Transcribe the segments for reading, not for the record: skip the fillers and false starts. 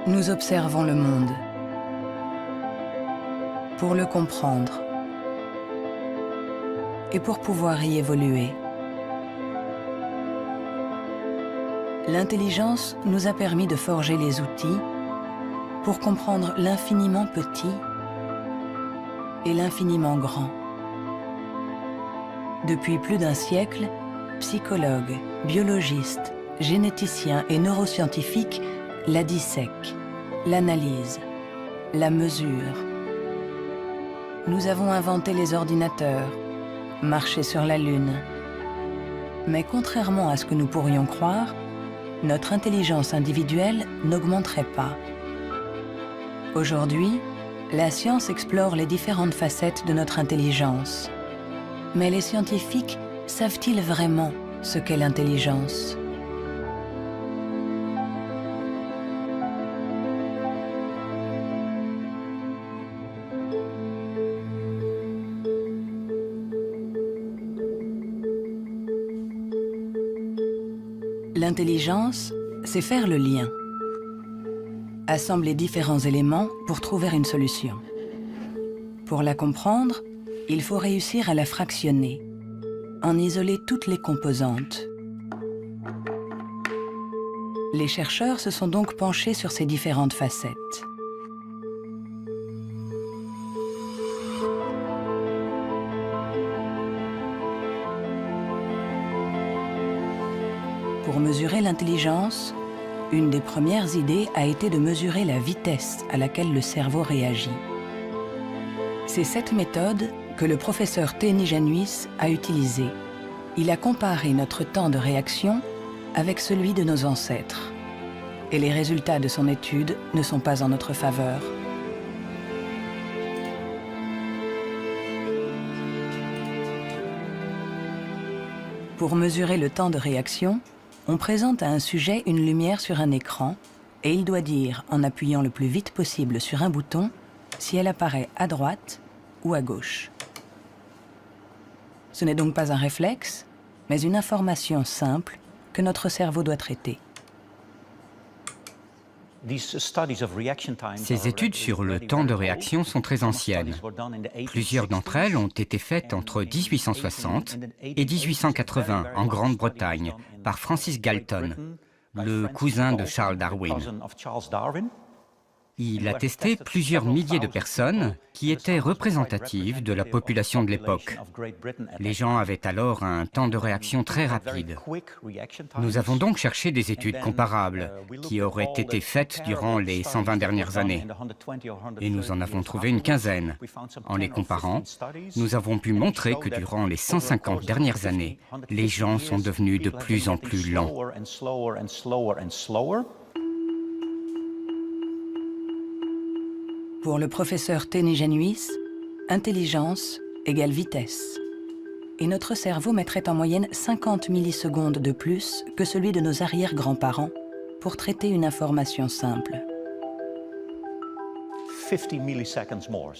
Nous observons le monde pour le comprendre et pour pouvoir y évoluer. L'intelligence nous a permis de forger les outils pour comprendre l'infiniment petit et l'infiniment grand. Depuis plus d'un siècle, psychologues, biologistes, généticiens et neuroscientifiques la dissèquent, l'analysent, la mesurent. Nous avons inventé les ordinateurs, marché sur la Lune. Mais contrairement à ce que nous pourrions croire, notre intelligence individuelle n'augmenterait pas. Aujourd'hui, la science explore les différentes facettes de notre intelligence. Mais les scientifiques savent-ils vraiment ce qu'est l'intelligence ? L'intelligence, c'est faire le lien. Assembler différents éléments pour trouver une solution. Pour la comprendre, il faut réussir à la fractionner, en isoler toutes les composantes. Les chercheurs se sont donc penchés sur ces différentes facettes. Pour mesurer l'intelligence, une des premières idées a été de mesurer la vitesse à laquelle le cerveau réagit. C'est cette méthode que le professeur Teni Januis a utilisée. Il a comparé notre temps de réaction avec celui de nos ancêtres. Et les résultats de son étude ne sont pas en notre faveur. Pour mesurer le temps de réaction, on présente à un sujet une lumière sur un écran et il doit dire, en appuyant le plus vite possible sur un bouton, si elle apparaît à droite ou à gauche. Ce n'est donc pas un réflexe, mais une information simple que notre cerveau doit traiter. Ces études sur le temps de réaction sont très anciennes. Plusieurs d'entre elles ont été faites entre 1860 et 1880 en Grande-Bretagne par Francis Galton, le cousin de Charles Darwin. Il a testé plusieurs milliers de personnes qui étaient représentatives de la population de l'époque. Les gens avaient alors un temps de réaction très rapide. Nous avons donc cherché des études comparables qui auraient été faites durant les 120 dernières années. Et nous en avons trouvé une quinzaine. En les comparant, nous avons pu montrer que durant les 150 dernières années, les gens sont devenus de plus en plus lents. Pour le professeur Teni Januis, intelligence égale vitesse. Et notre cerveau mettrait en moyenne 50 millisecondes de plus que celui de nos arrière-grands-parents pour traiter une information simple.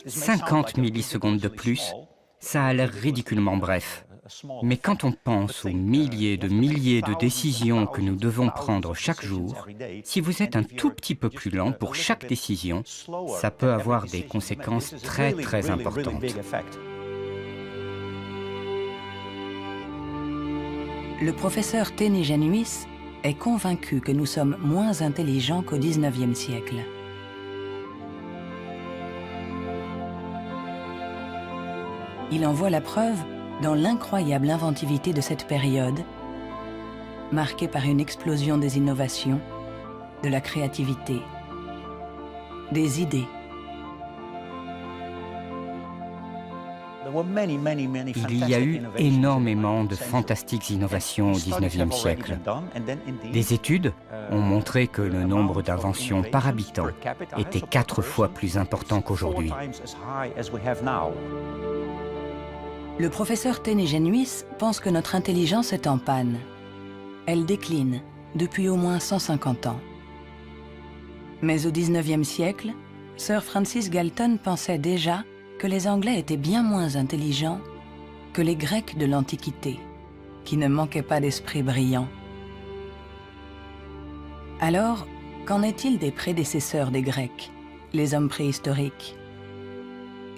50 millisecondes de plus, ça a l'air ridiculement bref. Mais quand on pense aux milliers de décisions que nous devons prendre chaque jour, si vous êtes un tout petit peu plus lent pour chaque décision, ça peut avoir des conséquences très importantes. Le professeur Teni Januis est convaincu que nous sommes moins intelligents qu'au XIXe siècle. Il en voit la preuve dans l'incroyable inventivité de cette période, marquée par une explosion des innovations, de la créativité, des idées. Il y a eu énormément de fantastiques innovations au XIXe siècle. Des études ont montré que le nombre d'inventions par habitant était 4 fois plus important qu'aujourd'hui. Le professeur Teni Januis pense que notre intelligence est en panne. Elle décline depuis au moins 150 ans. Mais au XIXe siècle, Sir Francis Galton pensait déjà que les Anglais étaient bien moins intelligents que les Grecs de l'Antiquité, qui ne manquaient pas d'esprit brillant. Alors, Qu'en est-il des prédécesseurs des Grecs, les hommes préhistoriques?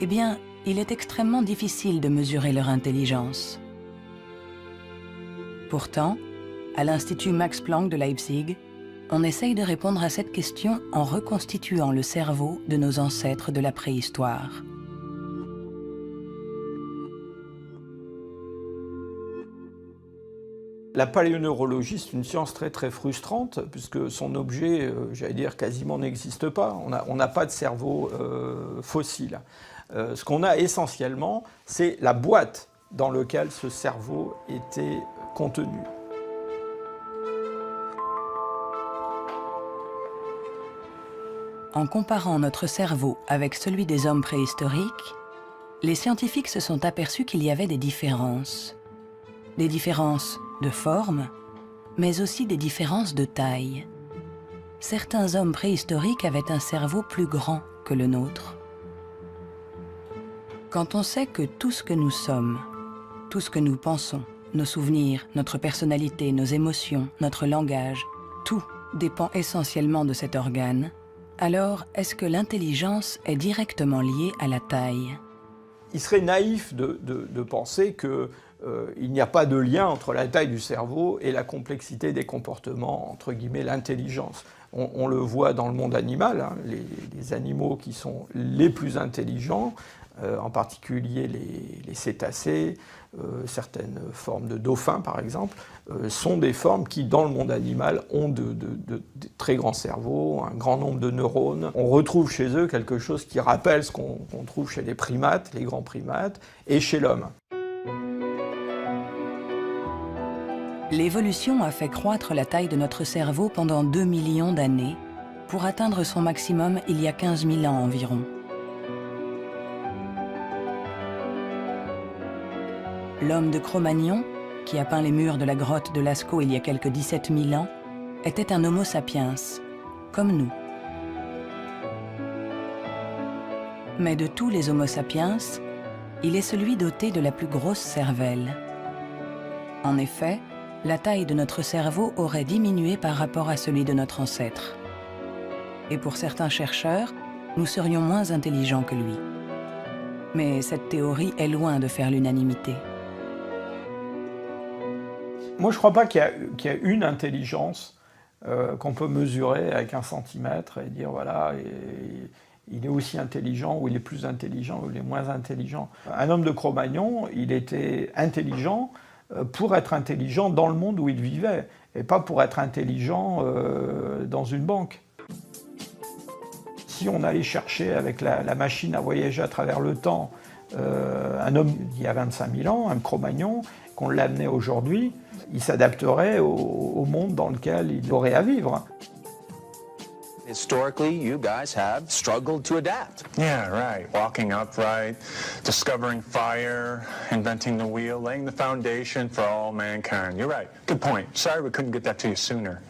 Eh bien, il est extrêmement difficile de mesurer leur intelligence. Pourtant, à l'Institut Max Planck de Leipzig, on essaye de répondre à cette question en reconstituant le cerveau de nos ancêtres de la préhistoire. La paléoneurologie, c'est une science très très frustrante, puisque son objet, j'allais dire, quasiment n'existe pas. On n'a pas de cerveau fossile. Ce qu'on a essentiellement, c'est la boîte dans laquelle ce cerveau était contenu. En comparant notre cerveau avec celui des hommes préhistoriques, les scientifiques se sont aperçus qu'il y avait des différences. Des différences de forme, mais aussi des différences de taille. Certains hommes préhistoriques avaient un cerveau plus grand que le nôtre. Quand on sait que tout ce que nous sommes, tout ce que nous pensons, nos souvenirs, notre personnalité, nos émotions, notre langage, tout dépend essentiellement de cet organe, alors est-ce que l'intelligence est directement liée à la taille? Il serait naïf de penser que il n'y a pas de lien entre la taille du cerveau et la complexité des comportements, entre guillemets, l'intelligence. On le voit dans le monde animal, hein, les animaux qui sont les plus intelligents, en particulier les cétacés, certaines formes de dauphins par exemple, sont des formes qui, dans le monde animal, ont de très grands cerveaux, un grand nombre de neurones. On retrouve chez eux quelque chose qui rappelle ce qu'on trouve chez les primates, les grands primates, et chez l'homme. L'évolution a fait croître la taille de notre cerveau pendant 2 millions d'années, pour atteindre son maximum il y a 15 000 ans environ. L'homme de Cro-Magnon, qui a peint les murs de la grotte de Lascaux il y a quelques 17 000 ans, était un Homo sapiens, comme nous. Mais de tous les Homo sapiens, il est celui doté de la plus grosse cervelle. En effet, la taille de notre cerveau aurait diminué par rapport à celui de notre ancêtre. Et pour certains chercheurs, nous serions moins intelligents que lui. Mais cette théorie est loin de faire l'unanimité. Moi, je ne crois pas qu'il y a une intelligence qu'on peut mesurer avec 1 centimètre et dire, voilà, il est aussi intelligent, ou il est plus intelligent, ou il est moins intelligent. Un homme de Cro-Magnon, il était intelligent pour être intelligent dans le monde où il vivait, et pas pour être intelligent dans une banque. Si on allait chercher avec la machine à voyager à travers le temps un homme d'il y a 25 000 ans, un Cro-Magnon, qu'on l'amenait aujourd'hui, il s'adapterait au monde dans lequel il aurait à vivre. Historically, you guys have struggled to adapt. Yeah, right. Walking upright, discovering fire, inventing the wheel, laying the foundation for all mankind. You're right. Good point. Sorry we couldn't get that to you sooner.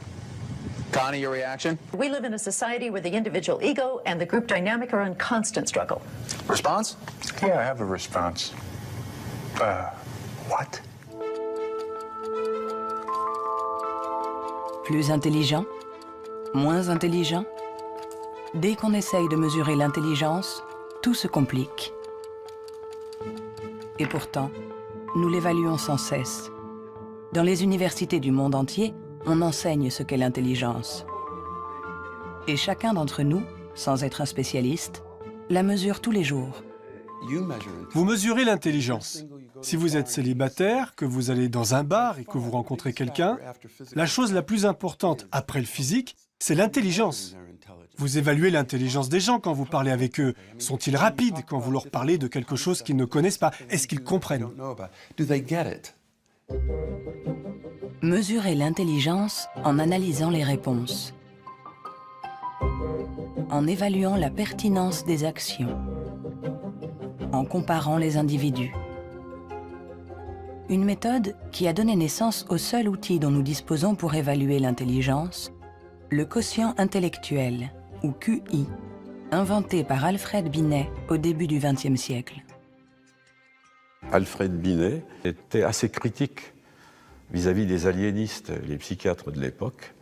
Connie, your reaction? We live in a society where the individual ego and the group dynamic are in constant struggle. Response? Yeah, I have a response. What? Plus intelligent? Moins intelligent? Dès qu'on essaye de mesurer l'intelligence, tout se complique. Et pourtant, nous l'évaluons sans cesse. Dans les universités du monde entier, on enseigne ce qu'est l'intelligence. Et chacun d'entre nous, sans être un spécialiste, la mesure tous les jours. Vous mesurez l'intelligence. Si vous êtes célibataire, que vous allez dans un bar et que vous rencontrez quelqu'un, la chose la plus importante après le physique, c'est l'intelligence. Vous évaluez l'intelligence des gens quand vous parlez avec eux. Sont-ils rapides quand vous leur parlez de quelque chose qu'ils ne connaissent pas? Est-ce qu'ils comprennent? Mesurer l'intelligence en analysant les réponses, en évaluant la pertinence des actions, en comparant les individus. Une méthode qui a donné naissance au seul outil dont nous disposons pour évaluer l'intelligence, le quotient intellectuel, ou QI, inventé par Alfred Binet au début du XXe siècle. Alfred Binet était assez critique vis-à-vis des aliénistes, les psychiatres de l'époque.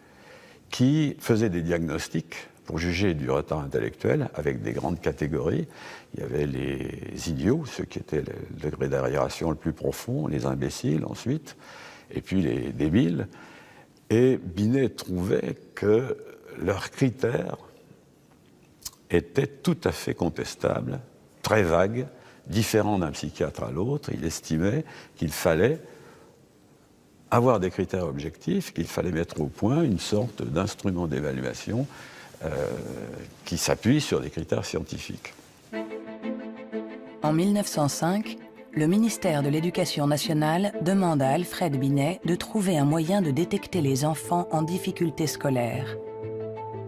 qui faisait des diagnostics pour juger du retard intellectuel avec des grandes catégories. Il y avait les idiots, ceux qui étaient le degré d'arriération le plus profond, les imbéciles ensuite, et puis les débiles. Et Binet trouvait que leurs critères étaient tout à fait contestables, très vagues, différents d'un psychiatre à l'autre. Il estimait qu'il fallait avoir des critères objectifs, qu'il fallait mettre au point une sorte d'instrument d'évaluation qui s'appuie sur des critères scientifiques. En 1905, le ministère de l'Éducation nationale demande à Alfred Binet de trouver un moyen de détecter les enfants en difficulté scolaire.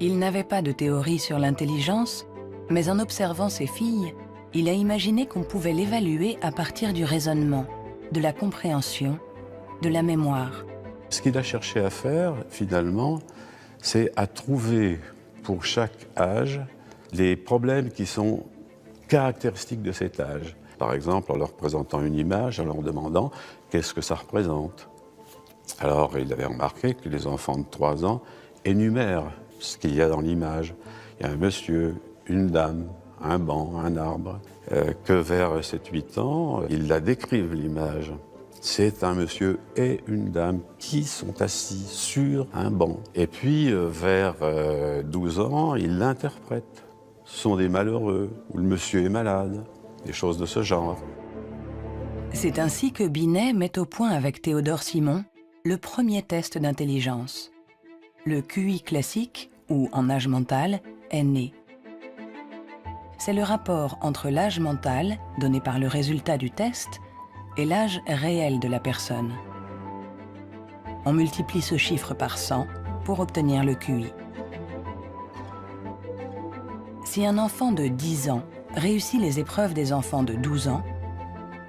Il n'avait pas de théorie sur l'intelligence, mais en observant ses filles, il a imaginé qu'on pouvait l'évaluer à partir du raisonnement, de la compréhension, de la mémoire. Ce qu'il a cherché à faire, finalement, c'est à trouver pour chaque âge les problèmes qui sont caractéristiques de cet âge. Par exemple, en leur présentant une image, en leur demandant qu'est-ce que ça représente. Alors, il avait remarqué que les enfants de 3 ans énumèrent ce qu'il y a dans l'image. Il y a un monsieur, une dame, un banc, un arbre. Que vers 7-8 ans, ils la décrivent, l'image. C'est un monsieur et une dame qui sont assis sur un banc. Et puis, vers 12 ans, ils l'interprètent. Ce sont des malheureux, ou le monsieur est malade, des choses de ce genre. C'est ainsi que Binet met au point avec Théodore Simon le premier test d'intelligence. Le QI classique, ou en âge mental, est né. C'est le rapport entre l'âge mental, donné par le résultat du test, et l'âge réel de la personne. On multiplie ce chiffre par 100 pour obtenir le QI. Si un enfant de 10 ans réussit les épreuves des enfants de 12 ans,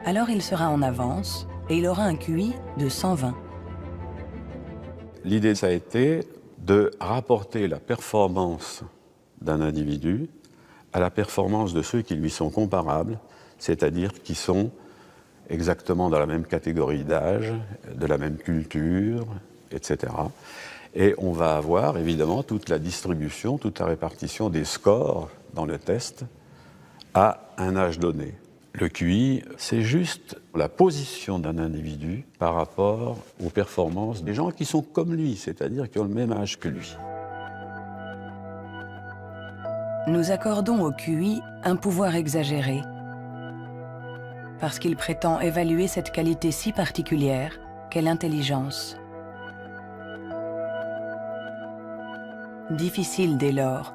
alors il sera en avance et il aura un QI de 120. L'idée, ça a été de rapporter la performance d'un individu à la performance de ceux qui lui sont comparables, c'est-à-dire qui sont exactement dans la même catégorie d'âge, de la même culture, etc. Et on va avoir évidemment toute la distribution, toute la répartition des scores dans le test à un âge donné. Le QI, c'est juste la position d'un individu par rapport aux performances des gens qui sont comme lui, c'est-à-dire qui ont le même âge que lui. Nous accordons au QI un pouvoir exagéré, parce qu'il prétend évaluer cette qualité si particulière qu'est l'intelligence. Difficile dès lors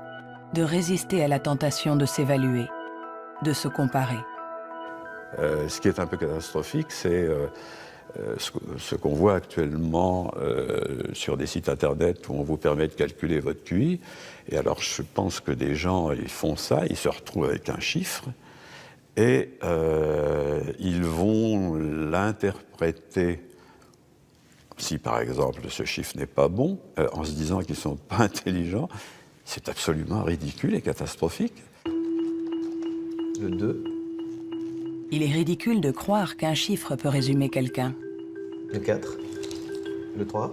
de résister à la tentation de s'évaluer, de se comparer. Ce qui est un peu catastrophique, c'est ce qu'on voit actuellement sur des sites internet où on vous permet de calculer votre QI. Et alors je pense que des gens, ils font ça, ils se retrouvent avec un chiffre, et ils vont l'interpréter, si par exemple ce chiffre n'est pas bon, en se disant qu'ils ne sont pas intelligents. C'est absolument ridicule et catastrophique. Le 2. Il est ridicule de croire qu'un chiffre peut résumer quelqu'un. Le 4. Le 3.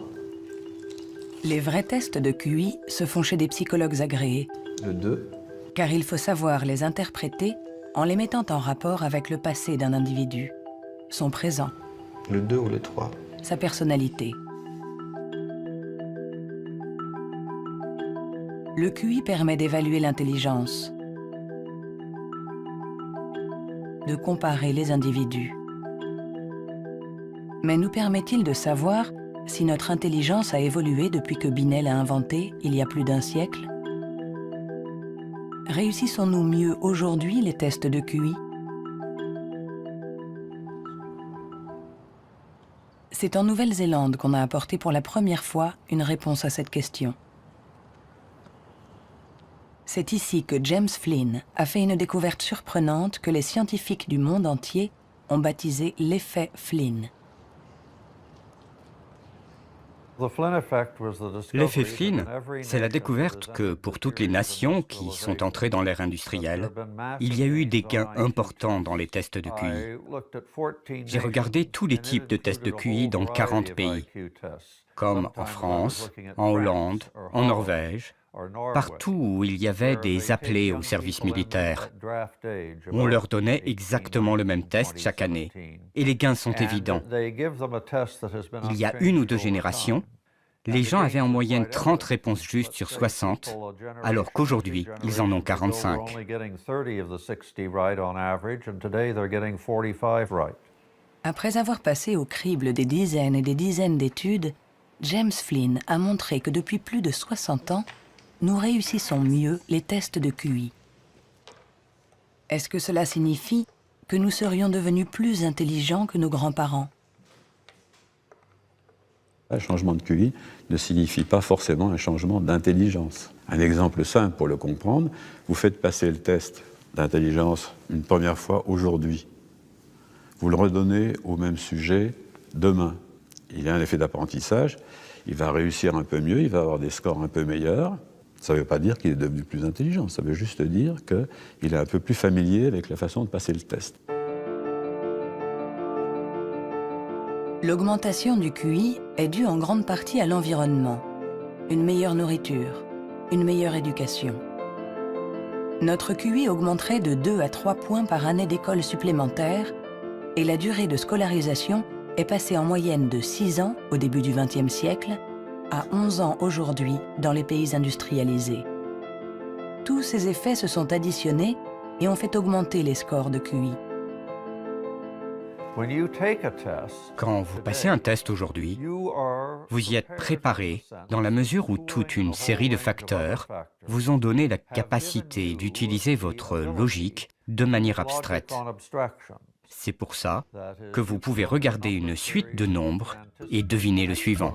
Les vrais tests de QI se font chez des psychologues agréés. Le 2. Car il faut savoir les interpréter en les mettant en rapport avec le passé d'un individu, son présent, Le 2 ou le 3. sa personnalité. Le QI permet d'évaluer l'intelligence, de comparer les individus. Mais nous permet-il de savoir si notre intelligence a évolué depuis que Binet l'a inventé il y a plus d'un siècle? Réussissons-nous mieux aujourd'hui les tests de QI? C'est en Nouvelle-Zélande qu'on a apporté pour la première fois une réponse à cette question. C'est ici que James Flynn a fait une découverte surprenante que les scientifiques du monde entier ont baptisé l'effet Flynn. L'effet Flynn, c'est la découverte que pour toutes les nations qui sont entrées dans l'ère industrielle, il y a eu des gains importants dans les tests de QI. J'ai regardé tous les types de tests de QI dans 40 pays, comme en France, en Hollande, en Norvège, partout où il y avait des appelés au service militaire. On leur donnait exactement le même test chaque année, et les gains sont évidents. Il y a 1 ou 2 générations, les gens avaient en moyenne 30 réponses justes sur 60, alors qu'aujourd'hui, ils en ont 45. Après avoir passé au crible des dizaines et des dizaines d'études, James Flynn a montré que depuis plus de 60 ans, nous réussissons mieux les tests de QI. Est-ce que cela signifie que nous serions devenus plus intelligents que nos grands-parents? Un changement de QI ne signifie pas forcément un changement d'intelligence. Un exemple simple pour le comprendre, vous faites passer le test d'intelligence une première fois aujourd'hui. Vous le redonnez au même sujet demain. Il y a un effet d'apprentissage, il va réussir un peu mieux, il va avoir des scores un peu meilleurs. Ça ne veut pas dire qu'il est devenu plus intelligent, ça veut juste dire qu'il est un peu plus familier avec la façon de passer le test. L'augmentation du QI est due en grande partie à l'environnement, une meilleure nourriture, une meilleure éducation. Notre QI augmenterait de 2 à 3 points par année d'école supplémentaire et la durée de scolarisation est passée en moyenne de 6 ans au début du XXe siècle à 11 ans aujourd'hui dans les pays industrialisés. Tous ces effets se sont additionnés et ont fait augmenter les scores de QI. Quand vous passez un test aujourd'hui, vous y êtes préparé dans la mesure où toute une série de facteurs vous ont donné la capacité d'utiliser votre logique de manière abstraite. C'est pour ça que vous pouvez regarder une suite de nombres et deviner le suivant.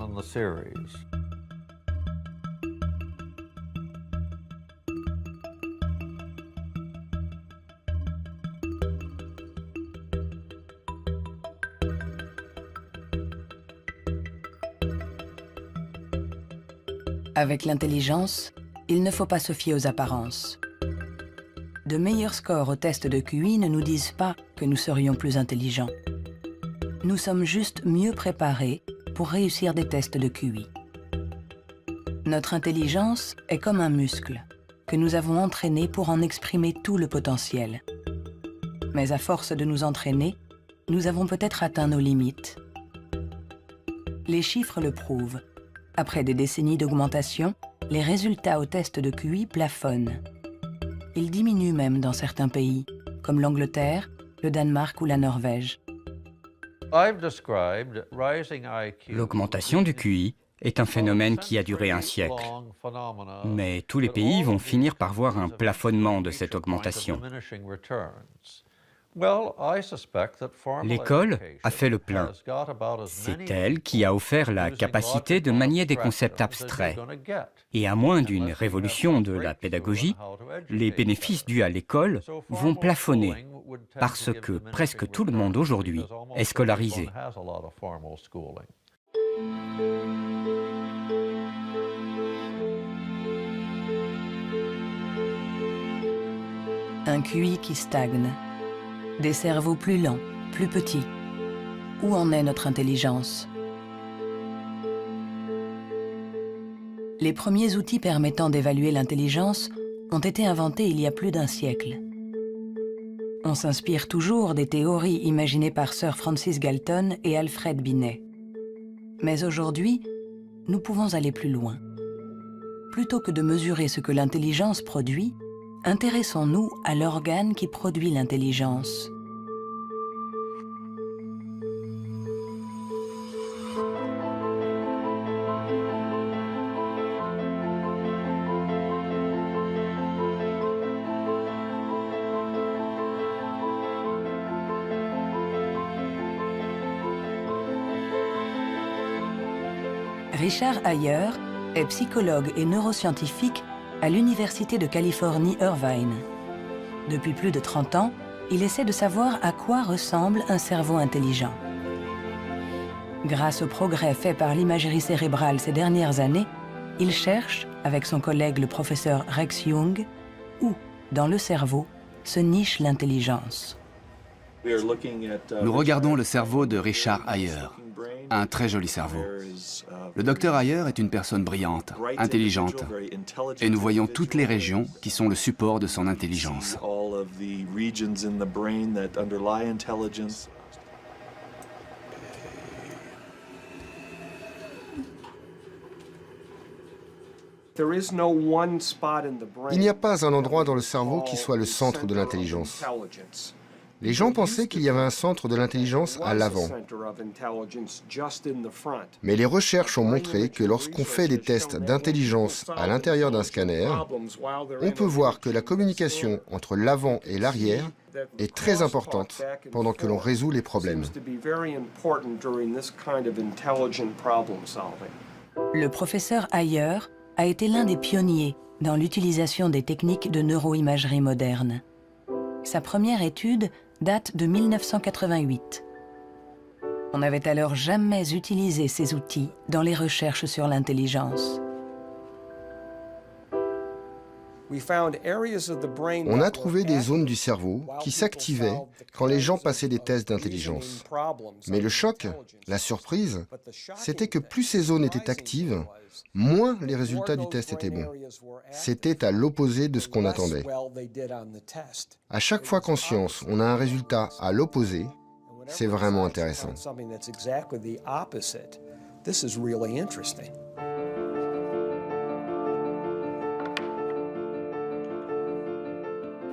Avec l'intelligence, il ne faut pas se fier aux apparences. De meilleurs scores au test de QI ne nous disent pas que nous serions plus intelligents. Nous sommes juste mieux préparés pour réussir des tests de QI. Notre intelligence est comme un muscle que nous avons entraîné pour en exprimer tout le potentiel. Mais à force de nous entraîner, nous avons peut-être atteint nos limites. Les chiffres le prouvent. Après des décennies d'augmentation, les résultats au test de QI plafonnent. Ils diminuent même dans certains pays, comme l'Angleterre, le Danemark ou la Norvège. L'augmentation du QI est un phénomène qui a duré un siècle. Mais tous les pays vont finir par voir un plafonnement de cette augmentation. L'école a fait le plein. C'est elle qui a offert la capacité de manier des concepts abstraits. Et à moins d'une révolution de la pédagogie, les bénéfices dus à l'école vont plafonner parce que presque tout le monde aujourd'hui est scolarisé. Un QI qui stagne. Des cerveaux plus lents, plus petits. Où en est notre intelligence? Les premiers outils permettant d'évaluer l'intelligence ont été inventés il y a plus d'1 siècle. On s'inspire toujours des théories imaginées par Sir Francis Galton et Alfred Binet. Mais aujourd'hui, nous pouvons aller plus loin. Plutôt que de mesurer ce que l'intelligence produit, intéressons-nous à l'organe qui produit l'intelligence. Richard Ayer est psychologue et neuroscientifique à l'Université de Californie, Irvine. Depuis plus de 30 ans, il essaie de savoir à quoi ressemble un cerveau intelligent. Grâce aux progrès faits par l'imagerie cérébrale ces dernières années, il cherche, avec son collègue le professeur Rex Jung, où, dans le cerveau, se niche l'intelligence. Nous regardons le cerveau de Richard Ayer, un très joli cerveau. Le docteur Ayer est une personne brillante, intelligente, et nous voyons toutes les régions qui sont le support de son intelligence. Il n'y a pas un endroit dans le cerveau qui soit le centre de l'intelligence. Les gens pensaient qu'il y avait un centre de l'intelligence à l'avant. Mais les recherches ont montré que lorsqu'on fait des tests d'intelligence à l'intérieur d'un scanner, on peut voir que la communication entre l'avant et l'arrière est très importante pendant que l'on résout les problèmes. Le professeur Ayer a été l'un des pionniers dans l'utilisation des techniques de neuroimagerie moderne. Sa première étude date de 1988. On n'avait alors jamais utilisé ces outils dans les recherches sur l'intelligence. On a trouvé des zones du cerveau qui s'activaient quand les gens passaient des tests d'intelligence. Mais le choc, la surprise, c'était que plus ces zones étaient actives, moins les résultats du test étaient bons. C'était à l'opposé de ce qu'on attendait. À chaque fois qu'en science, on a un résultat à l'opposé, c'est vraiment intéressant.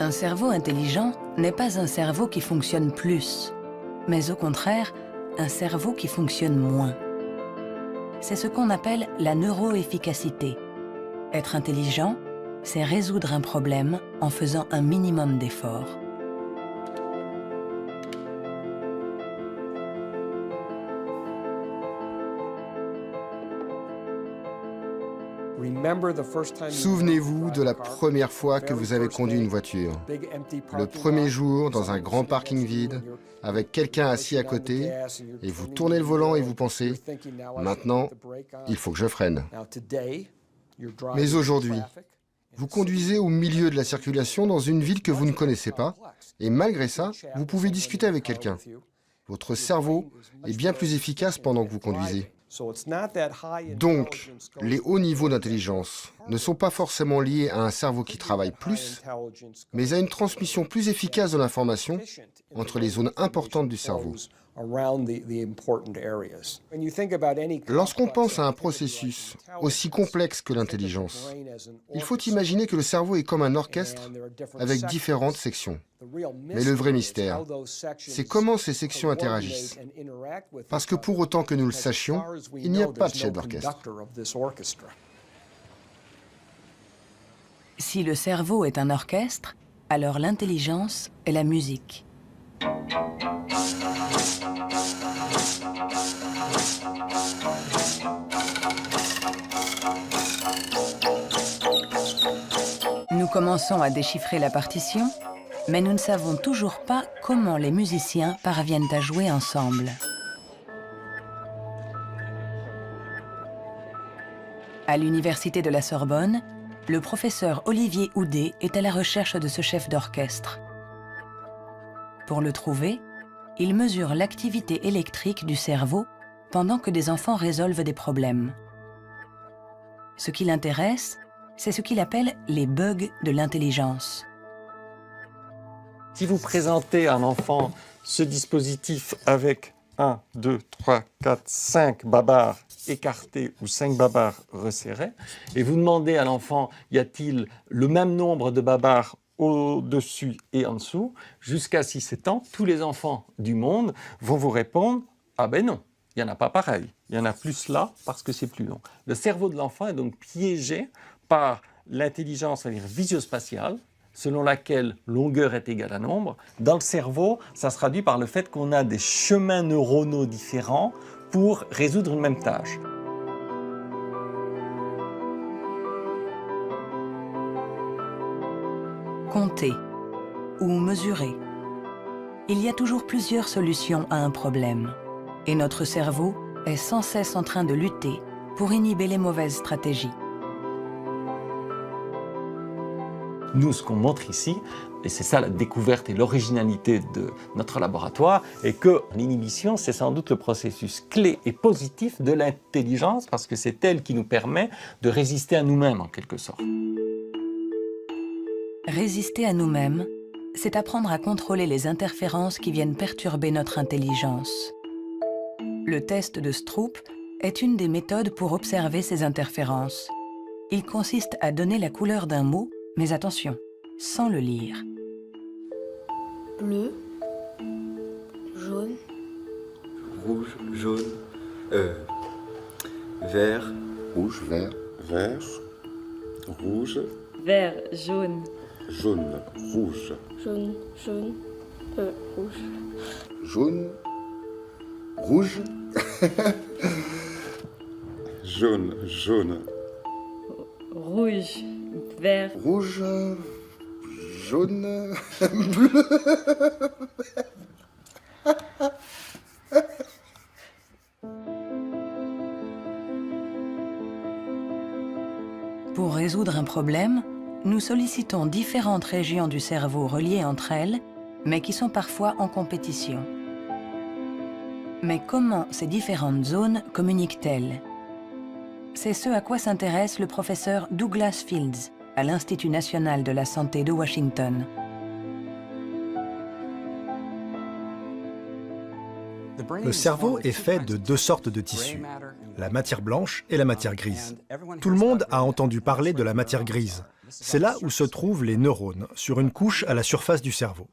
Un cerveau intelligent n'est pas un cerveau qui fonctionne plus, mais au contraire, un cerveau qui fonctionne moins. C'est ce qu'on appelle la neuroefficacité. Être intelligent, c'est résoudre un problème en faisant un minimum d'efforts. Souvenez-vous de la première fois que vous avez conduit une voiture. Le premier jour, dans un grand parking vide, avec quelqu'un assis à côté, et vous tournez le volant et vous pensez « Maintenant, il faut que je freine ». Mais aujourd'hui, vous conduisez au milieu de la circulation dans une ville que vous ne connaissez pas, et malgré ça, vous pouvez discuter avec quelqu'un. Votre cerveau est bien plus efficace pendant que vous conduisez. Donc, les hauts niveaux d'intelligence ne sont pas forcément liés à un cerveau qui travaille plus, mais à une transmission plus efficace de l'information entre les zones importantes du cerveau. Lorsqu'on pense à un processus aussi complexe que l'intelligence, il faut imaginer que le cerveau est comme un orchestre avec différentes sections. Mais le vrai mystère, c'est comment ces sections interagissent. Parce que pour autant que nous le sachions, il n'y a pas de chef d'orchestre. Si le cerveau est un orchestre, alors l'intelligence est la musique. Nous commençons à déchiffrer la partition, mais nous ne savons toujours pas comment les musiciens parviennent à jouer ensemble. À l'université de la Sorbonne, le professeur Olivier Houdet est à la recherche de ce chef d'orchestre. Pour le trouver, il mesure l'activité électrique du cerveau pendant que des enfants résolvent des problèmes. Ce qui l'intéresse, c'est ce qu'il appelle les bugs de l'intelligence. Si vous présentez à un enfant ce dispositif avec 1, 2, 3, 4, 5 babards écartés ou 5 babards resserrés, et vous demandez à l'enfant, y a-t-il le même nombre de babards au-dessus et en dessous, jusqu'à 6-7 ans, tous les enfants du monde vont vous répondre « Ah ben non, il n'y en a pas pareil, il y en a plus là parce que c'est plus long ». Le cerveau de l'enfant est donc piégé par l'intelligence, c'est-à-dire visio-spatiale, selon laquelle longueur est égale à nombre. Dans le cerveau, ça se traduit par le fait qu'on a des chemins neuronaux différents pour résoudre une même tâche. Compter ou mesurer. Il y a toujours plusieurs solutions à un problème. Et notre cerveau est sans cesse en train de lutter pour inhiber les mauvaises stratégies. Nous, ce qu'on montre ici, et c'est ça la découverte et l'originalité de notre laboratoire, est que l'inhibition, c'est sans doute le processus clé et positif de l'intelligence, parce que c'est elle qui nous permet de résister à nous-mêmes, en quelque sorte. Résister à nous-mêmes, c'est apprendre à contrôler les interférences qui viennent perturber notre intelligence. Le test de Stroop est une des méthodes pour observer ces interférences. Il consiste à donner la couleur d'un mot, mais attention, sans le lire. Bleu, jaune, rouge, jaune, vert, rouge, vert, vert, rouge, vert, jaune, jaune, rouge, jaune, jaune, rouge. jaune, rouge, jaune, jaune, Rouge, vert, rouge, jaune, bleu. Pour résoudre un problème, nous sollicitons différentes régions du cerveau reliées entre elles, mais qui sont parfois en compétition. Mais comment ces différentes zones communiquent-elles? C'est ce à quoi s'intéresse le professeur Douglas Fields à l'Institut national de la santé de Washington. Le cerveau est fait de deux sortes de tissus, la matière blanche et la matière grise. Tout le monde a entendu parler de la matière grise. C'est là où se trouvent les neurones, sur une couche à la surface du cerveau.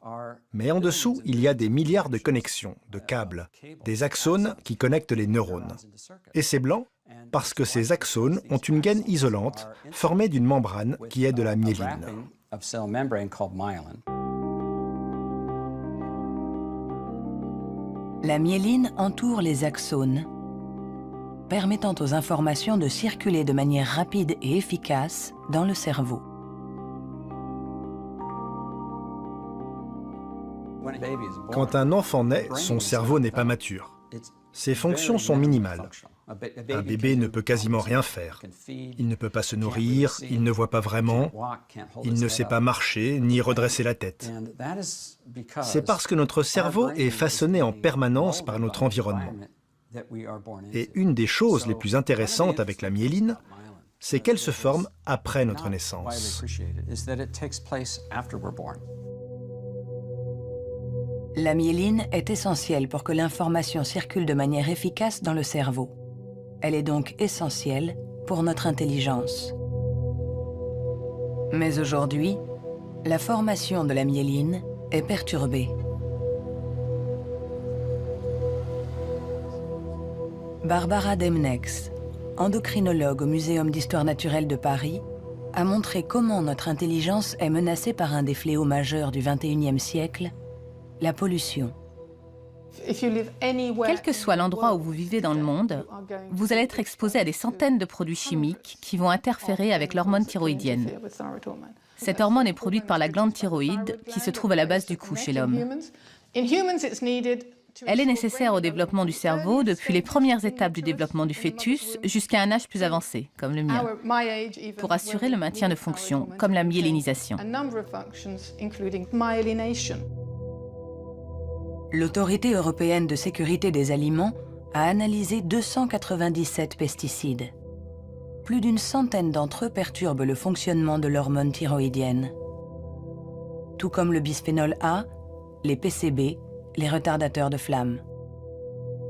Mais en dessous, il y a des milliards de connexions, de câbles, des axones qui connectent les neurones. Et c'est blanc parce que ces axones ont une gaine isolante formée d'une membrane qui est de la myéline. La myéline entoure les axones, permettant aux informations de circuler de manière rapide et efficace dans le cerveau. Quand un enfant naît, son cerveau n'est pas mature. Ses fonctions sont minimales. Un bébé ne peut quasiment rien faire. Il ne peut pas se nourrir, il ne voit pas vraiment, il ne sait pas marcher ni redresser la tête. C'est parce que notre cerveau est façonné en permanence par notre environnement. Et une des choses les plus intéressantes avec la myéline, c'est qu'elle se forme après notre naissance. La myéline est essentielle pour que l'information circule de manière efficace dans le cerveau. Elle est donc essentielle pour notre intelligence. Mais aujourd'hui, la formation de la myéline est perturbée. Barbara Demnex, endocrinologue au Muséum d'histoire naturelle de Paris, a montré comment notre intelligence est menacée par un des fléaux majeurs du XXIe siècle, la pollution. Quel que soit l'endroit où vous vivez dans le monde, vous allez être exposé à des centaines de produits chimiques qui vont interférer avec l'hormone thyroïdienne. Cette hormone est produite par la glande thyroïde qui se trouve à la base du cou chez l'homme. Elle est nécessaire au développement du cerveau depuis les premières étapes du développement du fœtus jusqu'à un âge plus avancé, comme le mien, pour assurer le maintien de fonctions, comme la myélinisation. L'Autorité européenne de sécurité des aliments a analysé 297 pesticides. Plus d'une centaine d'entre eux perturbent le fonctionnement de l'hormone thyroïdienne. Tout comme le bisphénol A, les PCB, les retardateurs de flamme.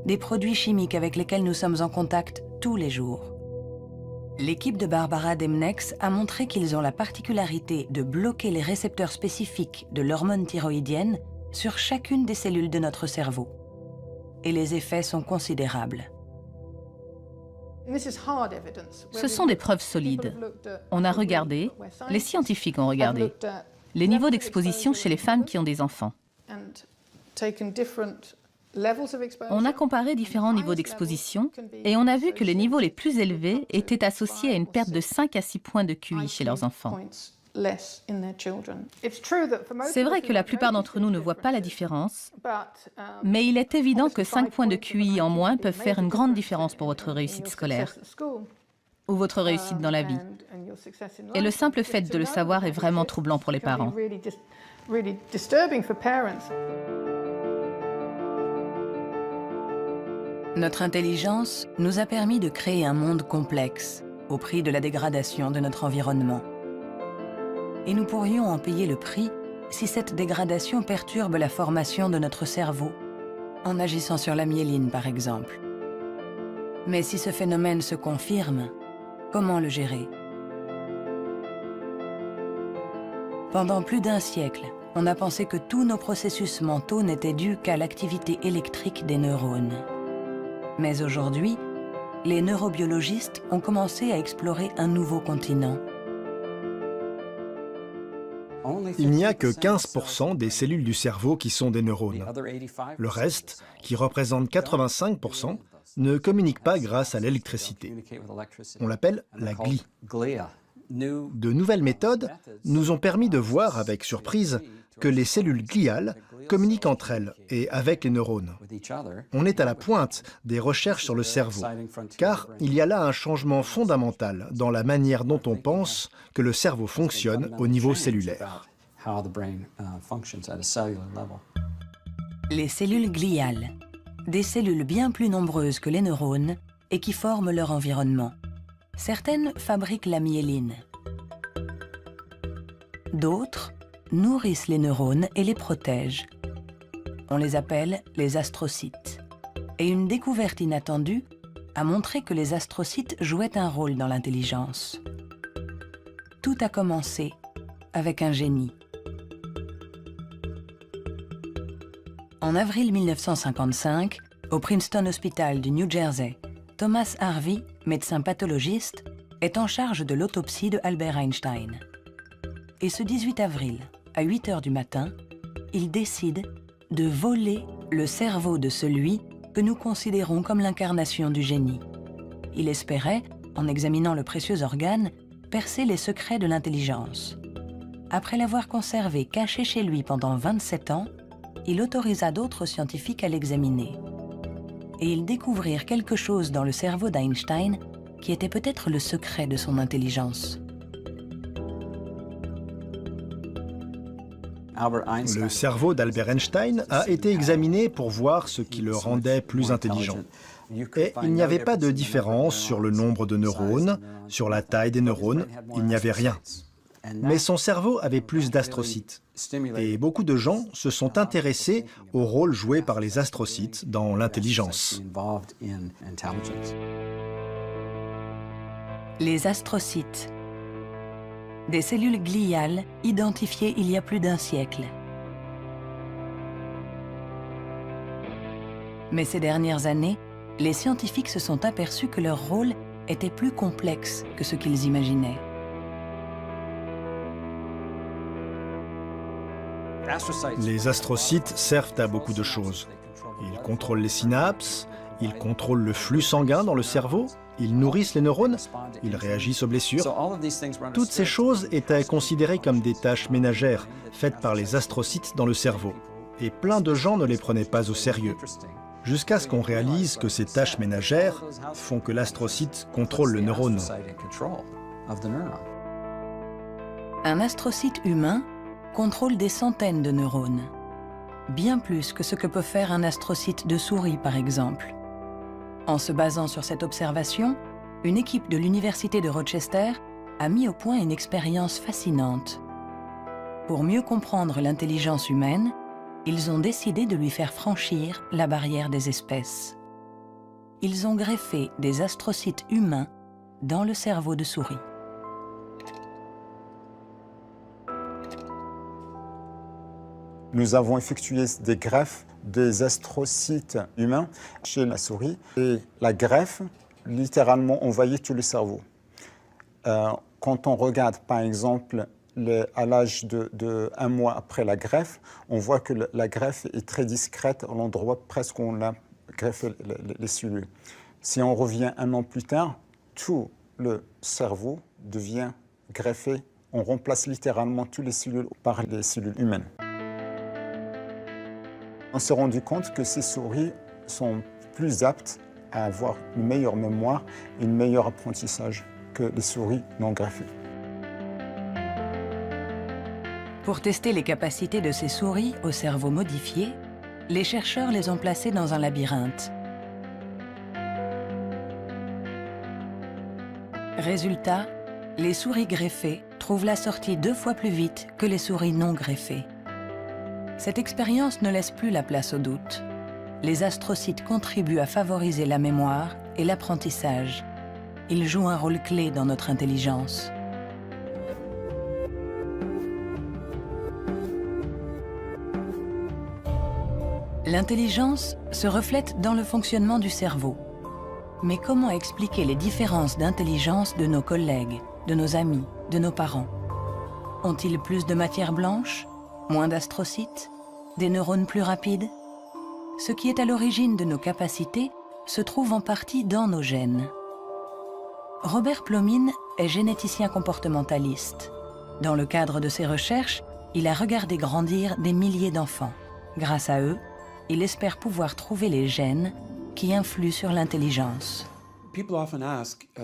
Des produits chimiques avec lesquels nous sommes en contact tous les jours. L'équipe de Barbara Demnex a montré qu'ils ont la particularité de bloquer les récepteurs spécifiques de l'hormone thyroïdienne sur chacune des cellules de notre cerveau. Et les effets sont considérables. Ce sont des preuves solides. On a regardé, les scientifiques ont regardé, les niveaux d'exposition chez les femmes qui ont des enfants. On a comparé différents niveaux d'exposition et on a vu que les niveaux les plus élevés étaient associés à une perte de 5 à 6 points de QI chez leurs enfants. C'est vrai que la plupart d'entre nous ne voient pas la différence, mais il est évident que 5 points de QI en moins peuvent faire une grande différence pour votre réussite scolaire ou votre réussite dans la vie. Et le simple fait de le savoir est vraiment troublant pour les parents. Notre intelligence nous a permis de créer un monde complexe au prix de la dégradation de notre environnement. Et nous pourrions en payer le prix si cette dégradation perturbe la formation de notre cerveau, en agissant sur la myéline par exemple. Mais si ce phénomène se confirme, comment le gérer? Pendant plus d'1 siècle, on a pensé que tous nos processus mentaux n'étaient dus qu'à l'activité électrique des neurones. Mais aujourd'hui, les neurobiologistes ont commencé à explorer un nouveau continent. Il n'y a que 15% des cellules du cerveau qui sont des neurones. Le reste, qui représente 85%, ne communique pas grâce à l'électricité. On l'appelle la glie. De nouvelles méthodes nous ont permis de voir avec surprise que les cellules gliales communiquent entre elles et avec les neurones. On est à la pointe des recherches sur le cerveau, car il y a là un changement fondamental dans la manière dont on pense que le cerveau fonctionne au niveau cellulaire. Les cellules gliales, des cellules bien plus nombreuses que les neurones et qui forment leur environnement. Certaines fabriquent la myéline. D'autres nourrissent les neurones et les protègent. On les appelle les astrocytes. Et une découverte inattendue a montré que les astrocytes jouaient un rôle dans l'intelligence. Tout a commencé avec un génie. En avril 1955, au Princeton Hospital du New Jersey, Thomas Harvey, médecin pathologiste, est en charge de l'autopsie de Albert Einstein. Et ce 18 avril, à 8 heures du matin, il décide de voler le cerveau de celui que nous considérons comme l'incarnation du génie. Il espérait, en examinant le précieux organe, percer les secrets de l'intelligence. Après l'avoir conservé caché chez lui pendant 27 ans, il autorisa d'autres scientifiques à l'examiner. Et ils découvrirent quelque chose dans le cerveau d'Einstein qui était peut-être le secret de son intelligence. Le cerveau d'Albert Einstein a été examiné pour voir ce qui le rendait plus intelligent. Et il n'y avait pas de différence sur le nombre de neurones, sur la taille des neurones, il n'y avait rien. Mais son cerveau avait plus d'astrocytes. Et beaucoup de gens se sont intéressés au rôle joué par les astrocytes dans l'intelligence. Les astrocytes. Des cellules gliales identifiées il y a plus d'1 siècle. Mais ces dernières années, les scientifiques se sont aperçus que leur rôle était plus complexe que ce qu'ils imaginaient. Les astrocytes servent à beaucoup de choses. Ils contrôlent les synapses, ils contrôlent le flux sanguin dans le cerveau, ils nourrissent les neurones, ils réagissent aux blessures. Toutes ces choses étaient considérées comme des tâches ménagères faites par les astrocytes dans le cerveau. Et plein de gens ne les prenaient pas au sérieux. Jusqu'à ce qu'on réalise que ces tâches ménagères font que l'astrocyte contrôle le neurone. Un astrocyte humain contrôle des centaines de neurones, bien plus que ce que peut faire un astrocyte de souris par exemple. En se basant sur cette observation, une équipe de l'Université de Rochester a mis au point une expérience fascinante. Pour mieux comprendre l'intelligence humaine, ils ont décidé de lui faire franchir la barrière des espèces. Ils ont greffé des astrocytes humains dans le cerveau de souris. Nous avons effectué des greffes des astrocytes humains chez la souris. Et la greffe, littéralement, envahit tout le cerveau. Quand on regarde, par exemple, à l'âge de 1 mois après la greffe, on voit que la greffe est très discrète à l'endroit presque où on a greffé les cellules. Si on revient 1 an plus tard, tout le cerveau devient greffé On remplace littéralement toutes les cellules par les cellules humaines. On s'est rendu compte que ces souris sont plus aptes à avoir une meilleure mémoire et un meilleur apprentissage que les souris non greffées. Pour tester les capacités de ces souris au cerveau modifié, les chercheurs les ont placées dans un labyrinthe. Résultat, les souris greffées trouvent la sortie 2 fois plus vite que les souris non greffées. Cette expérience ne laisse plus la place au doute. Les astrocytes contribuent à favoriser la mémoire et l'apprentissage. Ils jouent un rôle clé dans notre intelligence. L'intelligence se reflète dans le fonctionnement du cerveau. Mais comment expliquer les différences d'intelligence de nos collègues, de nos amis, de nos parents? Ont-ils plus de matière blanche, moins d'astrocytes, des neurones plus rapides? Ce qui est à l'origine de nos capacités se trouve en partie dans nos gènes. Robert Plomine est généticien comportementaliste. Dans le cadre de ses recherches, il a regardé grandir des milliers d'enfants. Grâce à eux, il espère pouvoir trouver les gènes qui influent sur l'intelligence.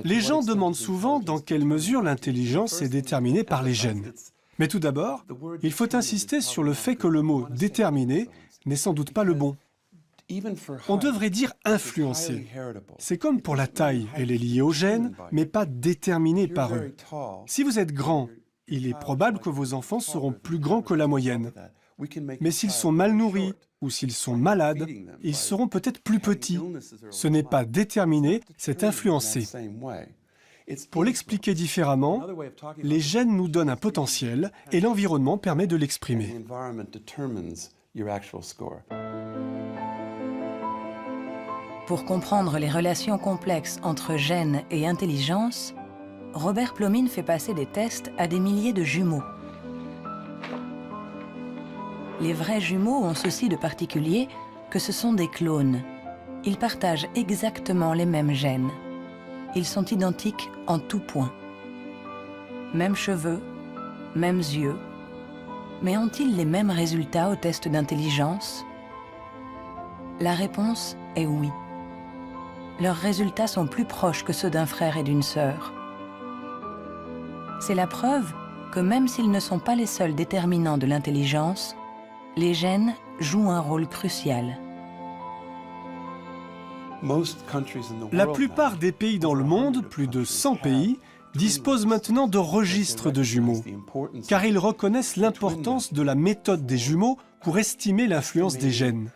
Les gens demandent souvent dans quelle mesure l'intelligence est déterminée par les gènes. Mais tout d'abord, il faut insister sur le fait que le mot « déterminé » n'est sans doute pas le bon. On devrait dire « influencé ». C'est comme pour la taille, elle est liée aux gènes, mais pas déterminée par eux. Si vous êtes grand, il est probable que vos enfants seront plus grands que la moyenne. Mais s'ils sont mal nourris ou s'ils sont malades, ils seront peut-être plus petits. Ce n'est pas déterminé, c'est influencé. Pour l'expliquer différemment, les gènes nous donnent un potentiel et l'environnement permet de l'exprimer. Pour comprendre les relations complexes entre gènes et intelligence, Robert Plomine fait passer des tests à des milliers de jumeaux. Les vrais jumeaux ont ceci de particulier que ce sont des clones. Ils partagent exactement les mêmes gènes. Ils sont identiques en tout point. Mêmes cheveux, mêmes yeux. Mais ont-ils les mêmes résultats au test d'intelligence? La réponse est oui. Leurs résultats sont plus proches que ceux d'un frère et d'une sœur. C'est la preuve que même s'ils ne sont pas les seuls déterminants de l'intelligence, les gènes jouent un rôle crucial. La plupart des pays dans le monde, plus de 100 pays, disposent maintenant de registres de jumeaux, car ils reconnaissent l'importance de la méthode des jumeaux pour estimer l'influence des gènes.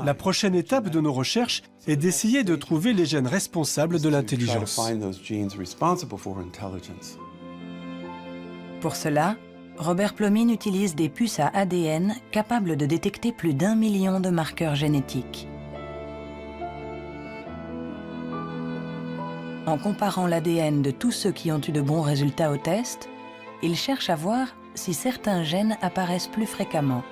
La prochaine étape de nos recherches est d'essayer de trouver les gènes responsables de l'intelligence. Pour cela, Robert Plomine utilise des puces à ADN capables de détecter plus d'1 million de marqueurs génétiques. En comparant l'ADN de tous ceux qui ont eu de bons résultats au test, il cherche à voir si certains gènes apparaissent plus fréquemment.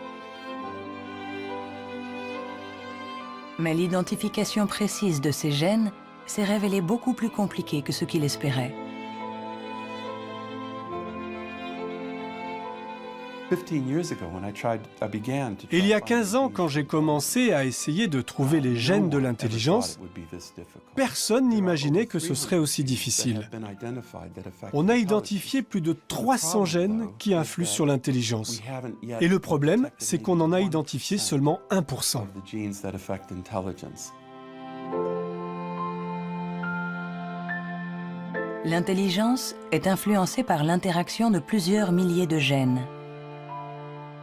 Mais l'identification précise de ces gènes s'est révélée beaucoup plus compliquée que ce qu'il espérait. Il y a 15 ans, quand j'ai commencé à essayer de trouver les gènes de l'intelligence, personne n'imaginait que ce serait aussi difficile. On a identifié plus de 300 gènes qui influent sur l'intelligence. Et le problème, c'est qu'on en a identifié seulement 1%. L'intelligence est influencée par l'interaction de plusieurs milliers de gènes.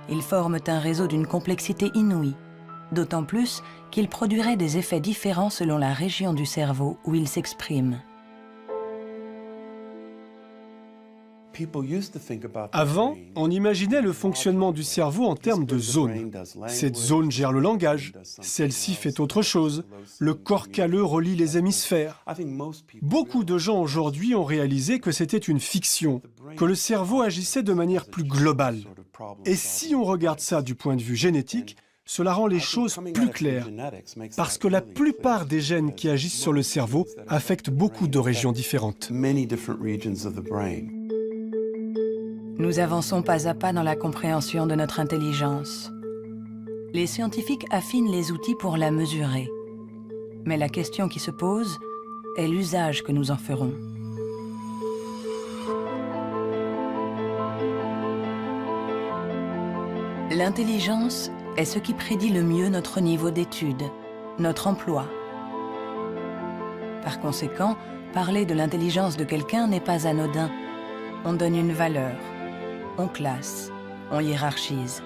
Ils forment un réseau d'une complexité inouïe, d'autant plus qu'ils produiraient des effets différents selon la région du cerveau où ils s'expriment. Avant, on imaginait le fonctionnement du cerveau en termes de zones. Cette zone gère le langage, celle-ci fait autre chose. Le corps calleux relie les hémisphères. Beaucoup de gens aujourd'hui ont réalisé que c'était une fiction, que le cerveau agissait de manière plus globale. Et si on regarde ça du point de vue génétique, cela rend les choses plus claires, parce que la plupart des gènes qui agissent sur le cerveau affectent beaucoup de régions différentes. Nous avançons pas à pas dans la compréhension de notre intelligence. Les scientifiques affinent les outils pour la mesurer. Mais la question qui se pose est l'usage que nous en ferons. L'intelligence est ce qui prédit le mieux notre niveau d'étude, notre emploi. Par conséquent, parler de l'intelligence de quelqu'un n'est pas anodin. On donne une valeur, on classe, on hiérarchise,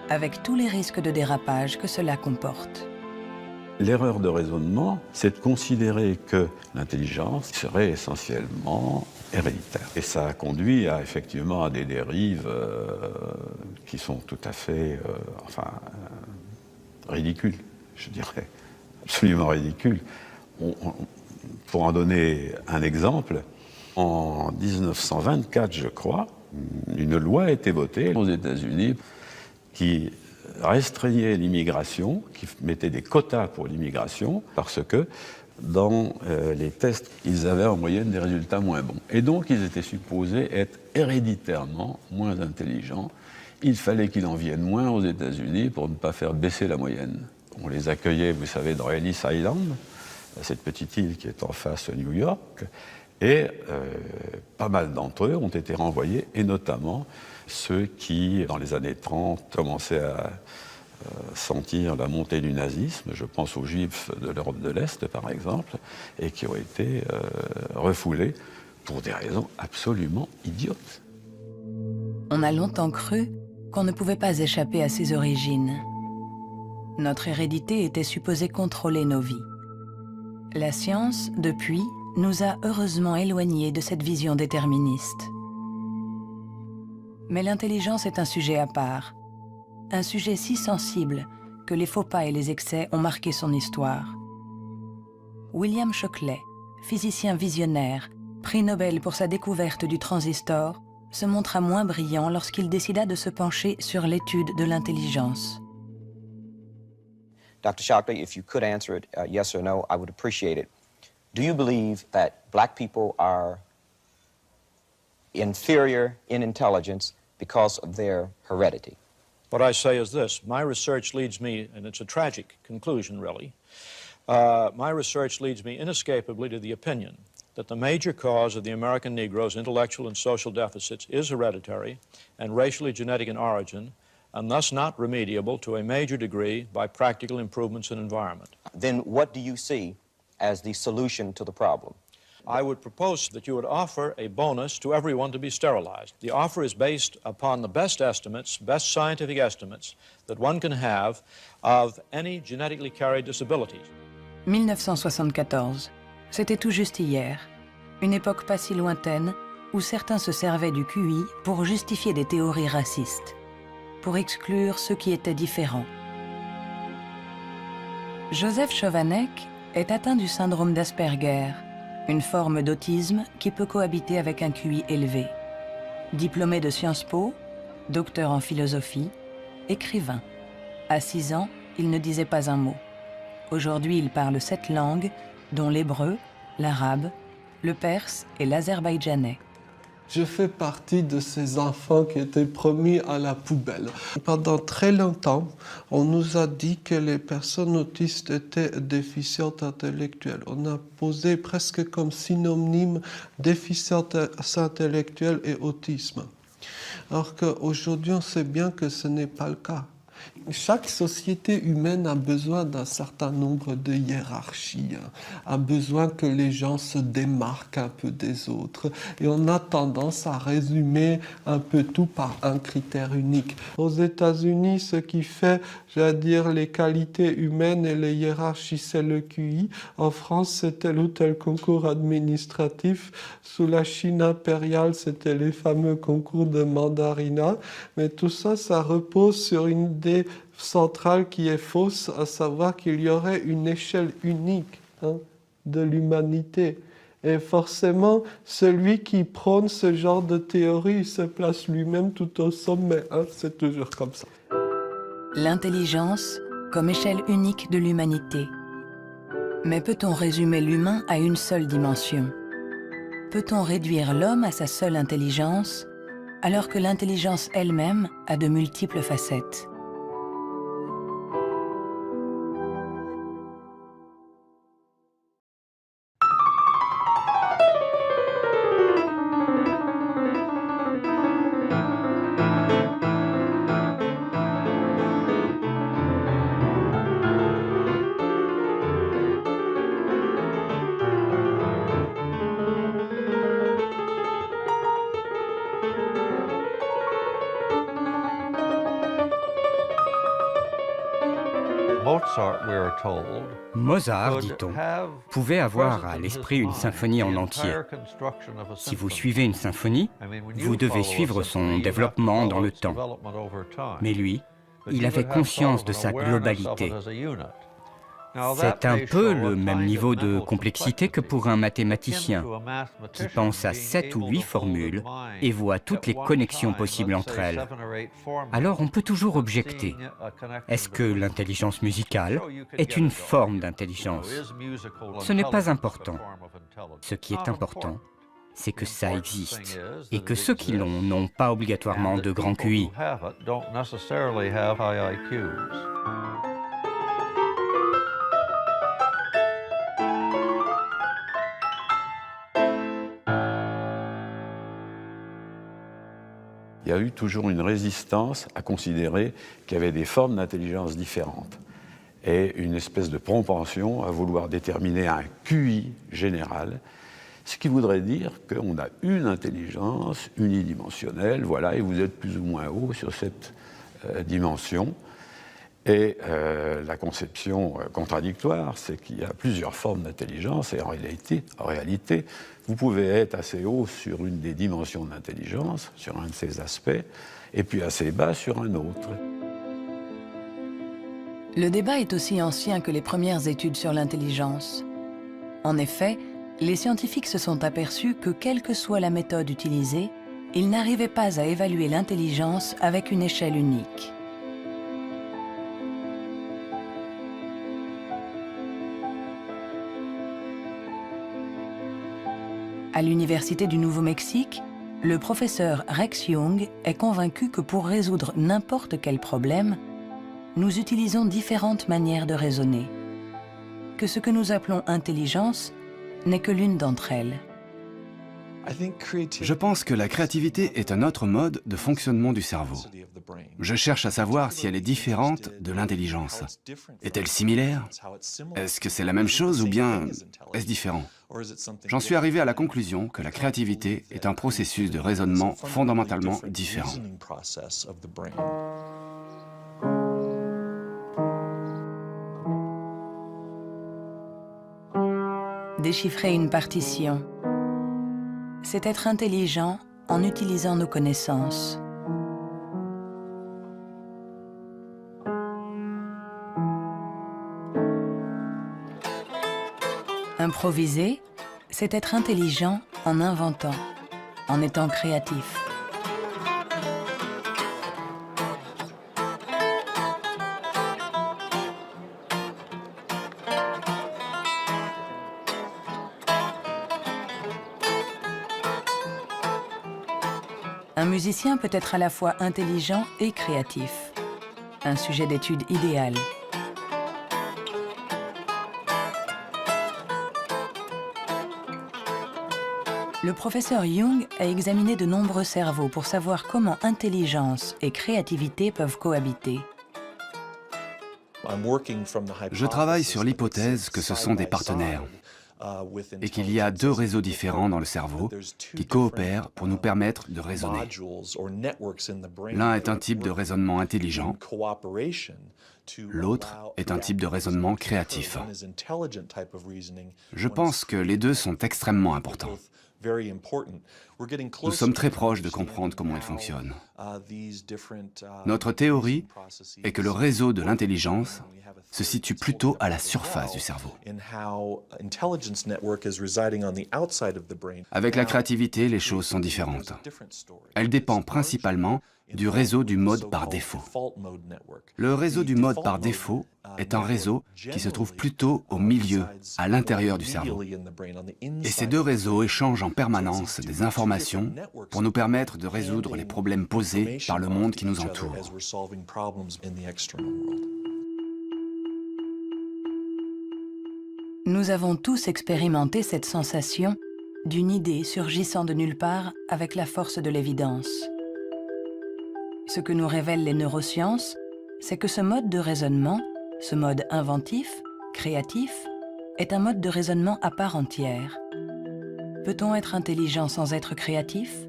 avec tous les risques de dérapage que cela comporte. L'erreur de raisonnement, c'est de considérer que l'intelligence serait essentiellement héréditaire. Et ça a conduit effectivement à des dérives qui sont tout à fait ridicules, je dirais, absolument ridicules. Pour en donner un exemple, en 1924, je crois, une loi a été votée aux États-Unis qui restreignait l'immigration, qui mettait des quotas pour l'immigration, parce que dans les tests, ils avaient en moyenne des résultats moins bons. Et donc, ils étaient supposés être héréditairement moins intelligents. Il fallait qu'il en vienne moins aux États-Unis pour ne pas faire baisser la moyenne. On les accueillait, vous savez, dans Ellis Island, cette petite île qui est en face de New York, et pas mal d'entre eux ont été renvoyés, et notamment ceux qui, dans les années 30, commençaient à sentir la montée du nazisme, je pense aux Juifs de l'Europe de l'Est, par exemple, et qui ont été refoulés pour des raisons absolument idiotes. On a longtemps cru qu'on ne pouvait pas échapper à ses origines. Notre hérédité était supposée contrôler nos vies. La science, depuis, nous a heureusement éloignés de cette vision déterministe. Mais l'intelligence est un sujet à part, un sujet si sensible que les faux pas et les excès ont marqué son histoire. William Shockley, physicien visionnaire, prix Nobel pour sa découverte du transistor, se montra moins brillant lorsqu'il décida de se pencher sur l'étude de l'intelligence. Dr. Shockley, if you could answer it yes or no, I would appreciate it. Do you believe that black people are inferior in intelligence because of their heredity? What I say is this. My research leads me, and it's a tragic conclusion, really, my research leads me inescapably to the opinion that the major cause of the American Negro's intellectual and social deficits is hereditary and racially genetic in origin, and thus not remediable to a major degree by practical improvements in environment. Then what do you see as the solution to the problem? I would propose that you would offer a bonus to everyone to be sterilized. The offer is based upon the best estimates, best scientific estimates that one can have of any genetically carried disabilities. 1974, c'était tout juste hier, une époque pas si lointaine où certains se servaient du QI pour justifier des théories racistes, pour exclure ceux qui étaient différents. Joseph Chovanec est atteint du syndrome d'Asperger, une forme d'autisme qui peut cohabiter avec un QI élevé. Diplômé de Sciences Po, docteur en philosophie, écrivain. À 6 ans, il ne disait pas un mot. Aujourd'hui, il parle 7 langues, dont l'hébreu, l'arabe, le perse et l'azerbaïdjanais. Je fais partie de ces enfants qui étaient promis à la poubelle. Pendant très longtemps, on nous a dit que les personnes autistes étaient déficientes intellectuelles. On a posé presque comme synonyme déficience intellectuelle et autisme. Alors qu'aujourd'hui, on sait bien que ce n'est pas le cas. Chaque société humaine a besoin d'un certain nombre de hiérarchies, a besoin que les gens se démarquent un peu des autres. Et on a tendance à résumer un peu tout par un critère unique. Aux États-Unis, ce qui fait, les qualités humaines et les hiérarchies, c'est le QI. En France, c'est tel ou tel concours administratif. Sous la Chine impériale, c'était les fameux concours de mandarinat. Mais tout ça, ça repose sur une idée centrale qui est fausse, à savoir qu'il y aurait une échelle unique de l'humanité. Et forcément, celui qui prône ce genre de théorie se place lui-même tout au sommet. C'est toujours comme ça. L'intelligence comme échelle unique de l'humanité. Mais peut-on résumer l'humain à une seule dimension? Peut-on réduire l'homme à sa seule intelligence alors que l'intelligence elle-même a de multiples facettes. Mozart, dit-on, pouvait avoir à l'esprit une symphonie en entier. Si vous suivez une symphonie, vous devez suivre son développement dans le temps. Mais lui, il avait conscience de sa globalité. C'est un peu le même niveau de complexité que pour un mathématicien qui pense à 7 ou 8 formules et voit toutes les connexions possibles entre elles. Alors on peut toujours objecter. Est-ce que l'intelligence musicale est une forme d'intelligence? Ce n'est pas important. Ce qui est important, c'est que ça existe et que ceux qui l'ont n'ont pas obligatoirement de grand QI. Il y a eu toujours une résistance à considérer qu'il y avait des formes d'intelligence différentes et une espèce de propension à vouloir déterminer un QI général, ce qui voudrait dire qu'on a une intelligence unidimensionnelle, voilà, et vous êtes plus ou moins haut sur cette dimension. Et la conception contradictoire, c'est qu'il y a plusieurs formes d'intelligence et en réalité, vous pouvez être assez haut sur une des dimensions de l'intelligence, sur un de ses aspects, et puis assez bas sur un autre. Le débat est aussi ancien que les premières études sur l'intelligence. En effet, les scientifiques se sont aperçus que quelle que soit la méthode utilisée, ils n'arrivaient pas à évaluer l'intelligence avec une échelle unique. À l'Université du Nouveau-Mexique, le professeur Rex Jung est convaincu que pour résoudre n'importe quel problème, nous utilisons différentes manières de raisonner, que ce que nous appelons intelligence n'est que l'une d'entre elles. Je pense que la créativité est un autre mode de fonctionnement du cerveau. Je cherche à savoir si elle est différente de l'intelligence. Est-elle similaire? Est-ce que c'est la même chose ou bien est-ce différent? J'en suis arrivé à la conclusion que la créativité est un processus de raisonnement fondamentalement différent. Déchiffrer une partition, c'est être intelligent en utilisant nos connaissances. Improviser, c'est être intelligent en inventant, en étant créatif. Un musicien peut être à la fois intelligent et créatif. Un sujet d'étude idéal. Le professeur Jung a examiné de nombreux cerveaux pour savoir comment intelligence et créativité peuvent cohabiter. Je travaille sur l'hypothèse que ce sont des partenaires et qu'il y a deux réseaux différents dans le cerveau qui coopèrent pour nous permettre de raisonner. L'un est un type de raisonnement intelligent, l'autre est un type de raisonnement créatif. Je pense que les deux sont extrêmement importants. Nous sommes très proches de comprendre comment ils fonctionnent. Notre théorie est que le réseau de l'intelligence se situe plutôt à la surface du cerveau. Avec la créativité, les choses sont différentes. Elle dépend principalement du réseau du mode par défaut. Le réseau du mode par défaut est un réseau qui se trouve plutôt au milieu, à l'intérieur du cerveau. Et ces deux réseaux échangent en permanence des informations pour nous permettre de résoudre les problèmes posés par le monde qui nous entoure. Nous avons tous expérimenté cette sensation d'une idée surgissant de nulle part avec la force de l'évidence. Ce que nous révèlent les neurosciences, c'est que ce mode de raisonnement, ce mode inventif, créatif, est un mode de raisonnement à part entière. Peut-on être intelligent sans être créatif?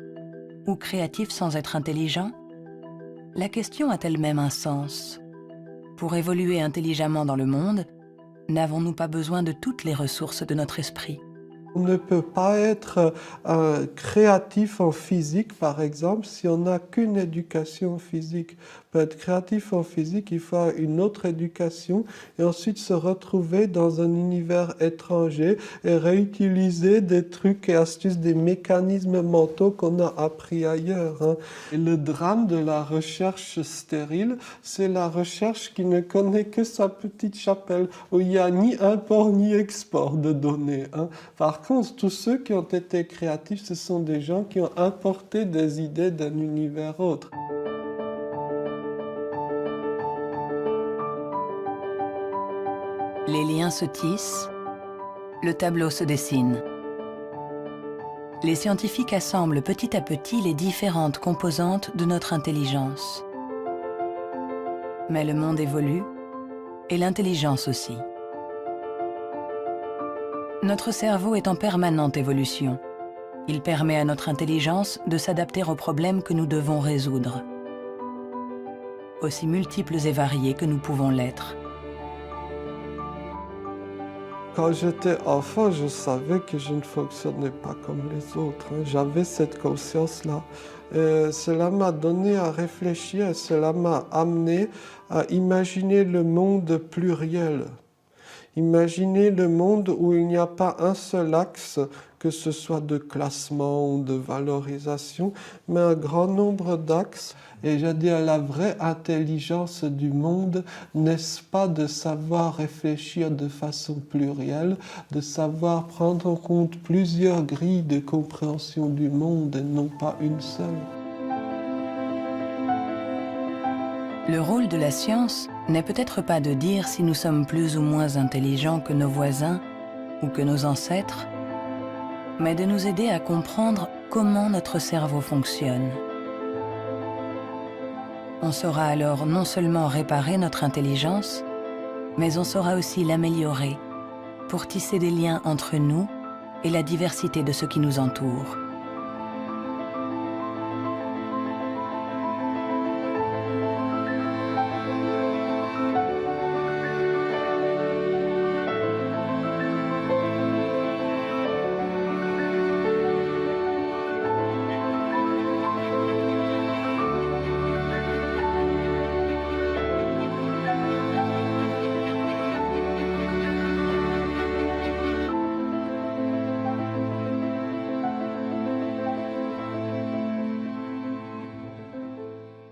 Ou créatif sans être intelligent? La question a elle-même un sens. Pour évoluer intelligemment dans le monde, n'avons-nous pas besoin de toutes les ressources de notre esprit? On ne peut pas être créatif en physique, par exemple, si on n'a qu'une éducation physique. Pour être créatif en physique, il faut une autre éducation et ensuite se retrouver dans un univers étranger et réutiliser des trucs et astuces, des mécanismes mentaux qu'on a appris ailleurs. Hein. Et le drame de la recherche stérile, c'est la recherche qui ne connaît que sa petite chapelle, où il n'y a ni import ni export de données. Hein. Par contre, tous ceux qui ont été créatifs, ce sont des gens qui ont importé des idées d'un univers autre. Les liens se tissent, le tableau se dessine. Les scientifiques assemblent petit à petit les différentes composantes de notre intelligence. Mais le monde évolue, et l'intelligence aussi. Notre cerveau est en permanente évolution. Il permet à notre intelligence de s'adapter aux problèmes que nous devons résoudre, aussi multiples et variés que nous pouvons l'être. Quand j'étais enfant, je savais que je ne fonctionnais pas comme les autres. Hein. J'avais cette conscience-là. Cela m'a donné à réfléchir, cela m'a amené à imaginer le monde pluriel. Imaginez le monde où il n'y a pas un seul axe, que ce soit de classement ou de valorisation, mais un grand nombre d'axes. Et j'ai dit, la vraie intelligence du monde, n'est-ce pas de savoir réfléchir de façon plurielle, de savoir prendre en compte plusieurs grilles de compréhension du monde et non pas une seule. Le rôle de la science n'est peut-être pas de dire si nous sommes plus ou moins intelligents que nos voisins ou que nos ancêtres, mais de nous aider à comprendre comment notre cerveau fonctionne. On saura alors non seulement réparer notre intelligence, mais on saura aussi l'améliorer pour tisser des liens entre nous et la diversité de ce qui nous entoure.